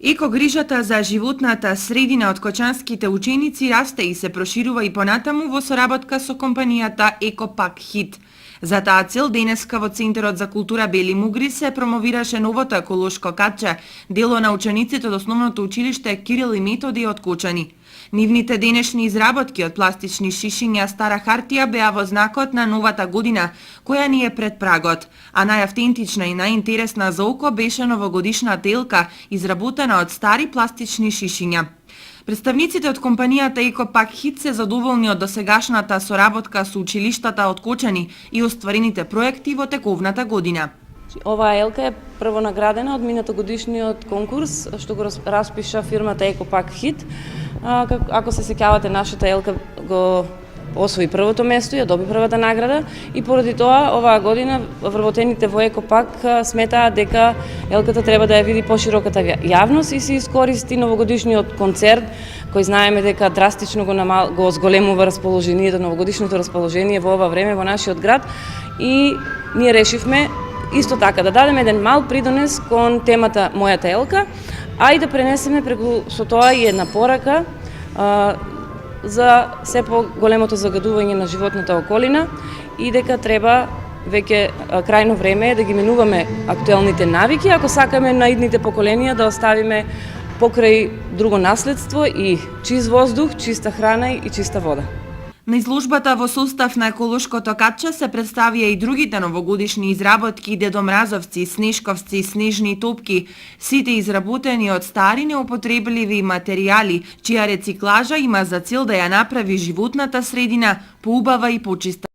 Екогрижата за животната средина од кочанските ученици расте и се проширува и понатаму во соработка со компанијата Екопак Хит. За таа цел денеска во Центарот за култура Бели Мугри се промовираше новото еколошко катче, дело на учениците од основното училиште Кирил и Методи од Кочани. Нивните денешни изработки од пластични шишиња стара хартија беа во знакот на новата година, која ни е пред прагот, а најавтентична и најинтересна за око беше новогодишна телка, изработена од стари пластични шишиња. Представниците од компанијата Екопак Хит се задоволни од досегашната соработка со училиштата од Кочани и остварените проекти во тековната година. Оваа елка е прво наградена од минатогодишниот конкурс што го распиша фирмата Екопак Хит. Ако се сеќавате, нашата елка го освои првото место, ја доби првата награда и поради тоа оваа година вработените во Екопак сметаат дека елката треба да ја види пошироката јавност и се искористи новогодишниот концерт кој знаеме дека драстично го зголемува расположението, новогодишното расположение во ова време во нашиот град и ние решивме исто така да дадеме еден мал придонес кон темата Мојата елка, а и да пренесеме преку со тоа и една порака за се по-големото загадување на животната околина и дека треба веќе крајно време да ги менуваме актуелните навики, ако сакаме на идните поколенија да оставиме покрај друго наследство и чист воздух, чиста храна и чиста вода. На изложбата во состав на еколошкото катче се представија и другите новогодишни изработки, дедомразовци, снешковци, снежни топки, сите изработени од стари неупотребливи материјали, чија рециклажа има за цел да ја направи животната средина поубава и почиста.